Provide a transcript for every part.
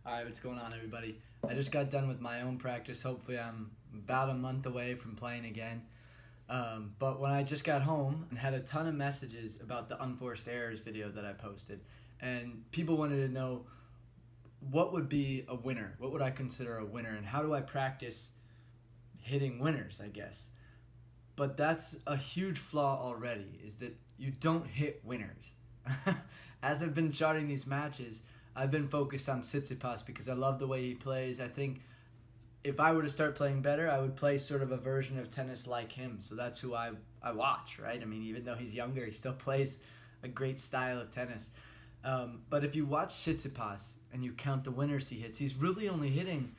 Alright, what's going on, everybody? I just got done with my own practice. Hopefully I'm about a month away from playing again. But when I just got home and had a ton of messages about the unforced errors video that I posted, and people wanted to know what would be a winner, what would I consider a winner, and how do I practice hitting winners, I guess. But that's a huge flaw already, is that you don't hit winners. As I've been charting these matches, I've been focused on Tsitsipas because I love the way he plays. I think if I were to start playing better, I would play sort of a version of tennis like him. So that's who I watch, right? I mean, even though he's younger, he still plays a great style of tennis. But if you watch Tsitsipas and you count the winners he hits, he's really only hitting,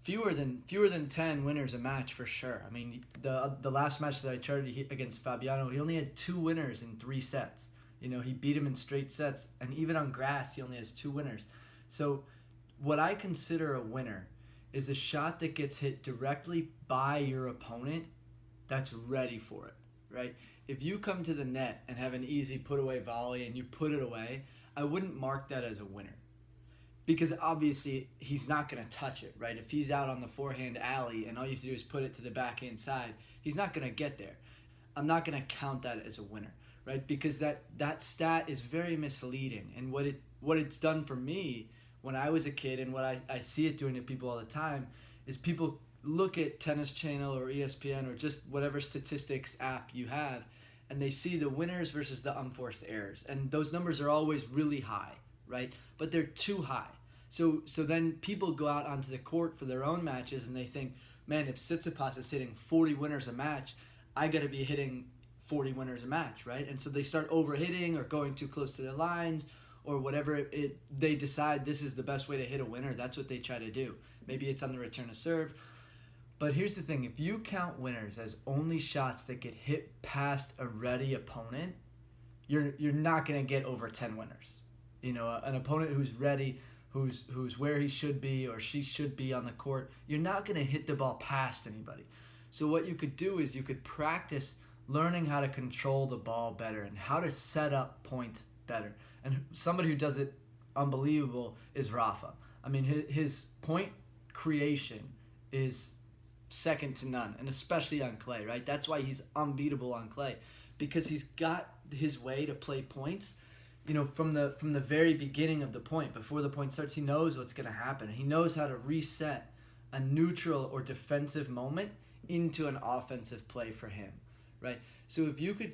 fewer than 10 winners a match for sure. I mean, the last match that I charted against Fabiano, he only had 2 winners in 3 sets. He beat him in straight sets, and even on grass, he only has 2 winners. So what I consider a winner is a shot that gets hit directly by your opponent that's ready for it, right? If you come to the net and have an easy put-away volley and you put it away, I wouldn't mark that as a winner. Because obviously, he's not going to touch it, right? If he's out on the forehand alley and all you have to do is put it to the backhand side, he's not going to get there. I'm not going to count that as a winner, right? Because that stat is very misleading. And what it's done for me when I was a kid, and what I see it doing to people all the time, is people look at Tennis Channel or ESPN or just whatever statistics app you have, and they see the winners versus the unforced errors. And those numbers are always really high, right? But they're too high. So then people go out onto the court for their own matches and they think, man, if Tsitsipas is hitting 40 winners a match, I got to be hitting 40 winners a match, right? And so they start overhitting or going too close to the lines or whatever they decide this is the best way to hit a winner. That's what they try to do. Maybe it's on the return of serve. But here's the thing. If you count winners as only shots that get hit past a ready opponent, you're not going to get over 10 winners. An opponent who's ready, who's where he should be or she should be on the court, you're not going to hit the ball past anybody. So what you could do is you could practice learning how to control the ball better and how to set up points better. And somebody who does it unbelievable is Rafa. I mean, his point creation is second to none, and especially on clay, right? That's why he's unbeatable on clay, because he's got his way to play points. From the very beginning of the point, before the point starts, he knows what's going to happen. He knows how to reset a neutral or defensive moment into an offensive play for him, right? So if you could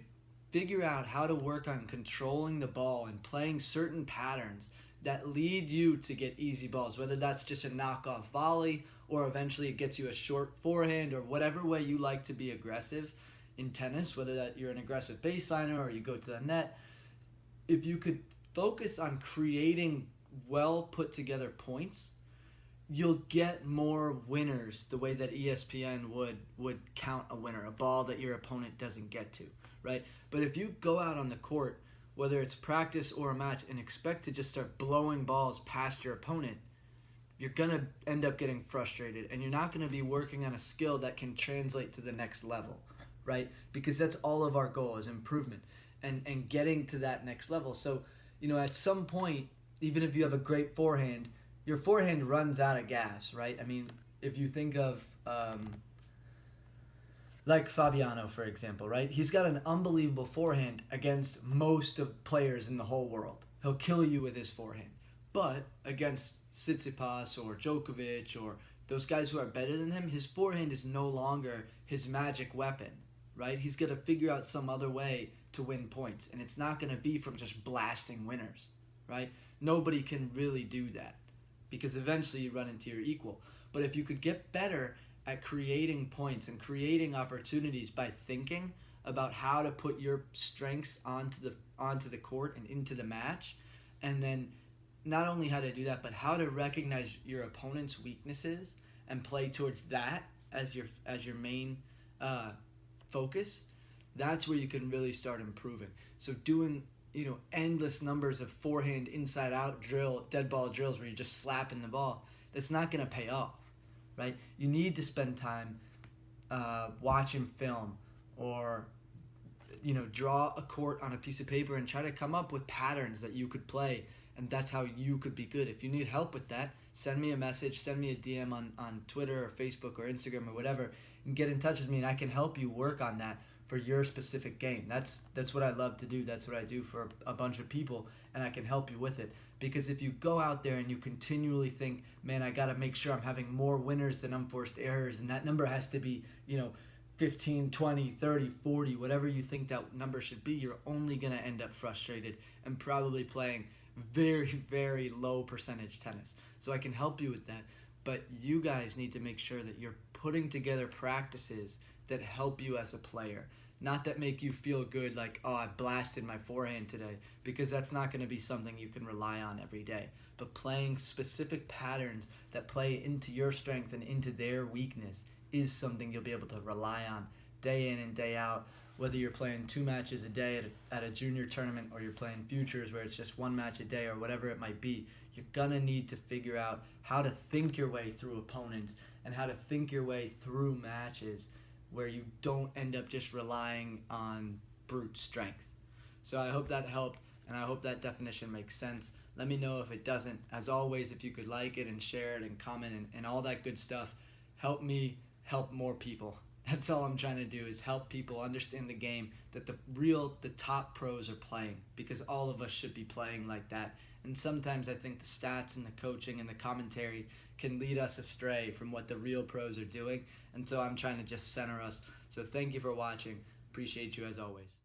figure out how to work on controlling the ball and playing certain patterns that lead you to get easy balls, whether that's just a knockoff volley or eventually it gets you a short forehand or whatever way you like to be aggressive in tennis, whether that you're an aggressive baseliner or you go to the net, if you could focus on creating well put together points, you'll get more winners the way that ESPN would count a winner, a ball that your opponent doesn't get to, right? But if you go out on the court, whether it's practice or a match, and expect to just start blowing balls past your opponent, you're going to end up getting frustrated, and you're not going to be working on a skill that can translate to the next level, right? Because that's all of our goal is improvement and getting to that next level. So, at some point, even if you have a great forehand, your forehand runs out of gas, right? I mean, if you think of like Fabiano, for example, right? He's got an unbelievable forehand against most of players in the whole world. He'll kill you with his forehand. But against Tsitsipas or Djokovic or those guys who are better than him, his forehand is no longer his magic weapon, right? He's got to figure out some other way to win points, and it's not going to be from just blasting winners, right? Nobody can really do that because eventually you run into your equal. But if you could get better at creating points and creating opportunities by thinking about how to put your strengths onto the court and into the match, and then not only how to do that, but how to recognize your opponent's weaknesses and play towards that as your main focus, that's where you can really start improving. So doing endless numbers of forehand inside out dead ball drills where you're just slapping the ball, that's not going to pay off, right? You need to spend time watching film or draw a court on a piece of paper and try to come up with patterns that you could play and that's how you could be good. If you need help with that, send me a message, send me a DM on Twitter or Facebook or Instagram or whatever, and get in touch with me, and I can help you work on that for your specific game. That's what I love to do. That's what I do for a bunch of people, and I can help you with it. Because if you go out there and you continually think, man, I got to make sure I'm having more winners than unforced errors, and that number has to be, 15, 20, 30, 40, whatever you think that number should be, you're only going to end up frustrated and probably playing very, very low percentage tennis. So I can help you with that, but you guys need to make sure that you're putting together practices that help you as a player, not that make you feel good like, oh, I blasted my forehand today, because that's not going to be something you can rely on every day. But playing specific patterns that play into your strength and into their weakness is something you'll be able to rely on day in and day out, whether you're playing 2 matches a day at a junior tournament, or you're playing futures where it's just 1 match a day, or whatever it might be. You're gonna need to figure out how to think your way through opponents and how to think your way through matches where you don't end up just relying on brute strength. So I hope that helped, and I hope that definition makes sense. Let me know if it doesn't. As always, if you could like it and share it and comment and all that good stuff, help me help more people. That's all I'm trying to do, is help people understand the game that the top pros are playing, because all of us should be playing like that. And sometimes I think the stats and the coaching and the commentary can lead us astray from what the real pros are doing, and so I'm trying to just center us. So thank you for watching. Appreciate you as always.